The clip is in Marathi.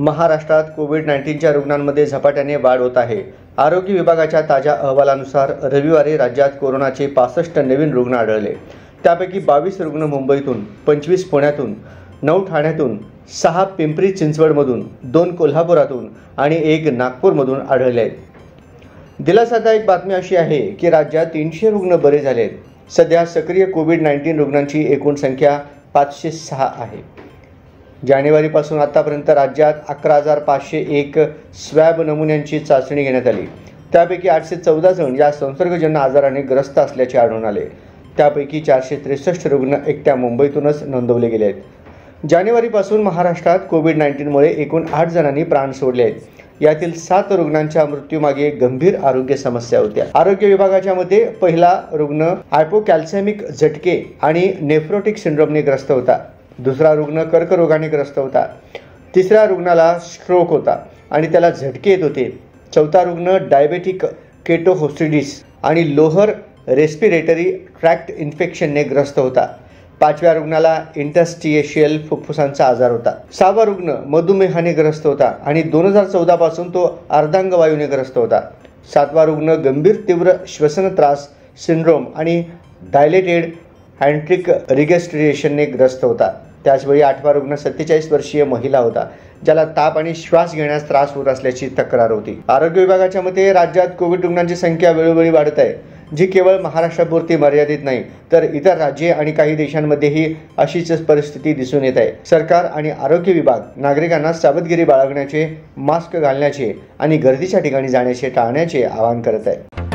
महाराष्ट्रात कोविड-19च्या रुग्णांमध्ये झपाट्याने वाढ होत आहे। आरोग्य विभागाच्या ताज्या अहवालानुसार रविवारी राज्यात कोरोनाचे 65 नवीन रुग्ण आढळले। त्यापैकी 22 रुग्ण मुंबईतून, 25 पुण्यातून, 9 ठाण्यातून, 6 पिंपरी चिंचवडमधून, 2 कोल्हापुरातून आणि 1 नागपूरमधून आढळले आहेत। दिलासादायक बातमी अशी आहे की राज्यात 300 रुग्ण बरे झाले आहेत। सध्या सक्रिय कोविड-19 रुग्णांची एकूण संख्या 506 आहे। जानेवारीपासून आतापर्यंत राज्यात 11,501 स्वॅब नमुन्यांची चाचणी घेण्यात आली। त्यापैकी 814 जण या संसर्गजन्य आजाराने ग्रस्त असल्याचे आढळून आले। त्यापैकी 463 रुग्ण एकट्या मुंबईतूनच नोंदवले गेले आहेत। जानेवारीपासून महाराष्ट्रात कोविड-19मुळे एकूण 8 जणांनी प्राण सोडले आहेत। यातील 7 रुग्णांच्या मृत्यूमागे गंभीर आरोग्य समस्या होत्या। आरोग्य विभागाच्या मते पहिला रुग्ण हायपोकॅल्सेमिक झटके आणि नेफ्रोटिक सिंड्रोमने ग्रस्त होता। दुसरा रुग्ण कर्करोगाने ग्रस्त होता। तिसऱ्या रुग्णाला स्ट्रोक होता आणि त्याला झटके येत होते। चौथा रुग्ण डायबेटिक केटोहोस्टिडिस आणि लोअर रेस्पिरेटरी ट्रॅक्ट इन्फेक्शनने ग्रस्त होता। 5व्या रुग्णाला इंटरस्टिशियल फुफ्फुसांचा आजार होता। 6वा रुग्ण मधुमेहाने ग्रस्त होता आणि 2014 पासून तो अर्धांगवायूने ग्रस्त होता। 7वा रुग्ण गंभीर तीव्र श्वसन त्रास सिंड्रोम आणि डायलेटेड हॅन्ट्रिक रिगेस्ट्रेशनने ग्रस्त होता। त्याचवेळी 8वा रुग्ण 47 वर्षीय महिला होता, ज्याला ताप आणि श्वास घेण्यास त्रास होत असल्याची तक्रार होती। आरोग्य विभागाच्या मते राज्यात कोविड रुग्णांची संख्या वेळोवेळी वाढत आहे, जी केवळ महाराष्ट्रापुरती मर्यादित नाही तर इतर राज्ये आणि काही देशांमध्येही अशीच परिस्थिती दिसून येत आहे। सरकार आणि आरोग्य विभाग नागरिकांना सावधगिरी बाळगण्याचे, मास्क घालण्याचे आणि गर्दीच्या ठिकाणी जाण्याचे टाळण्याचे आवाहन करत आहे।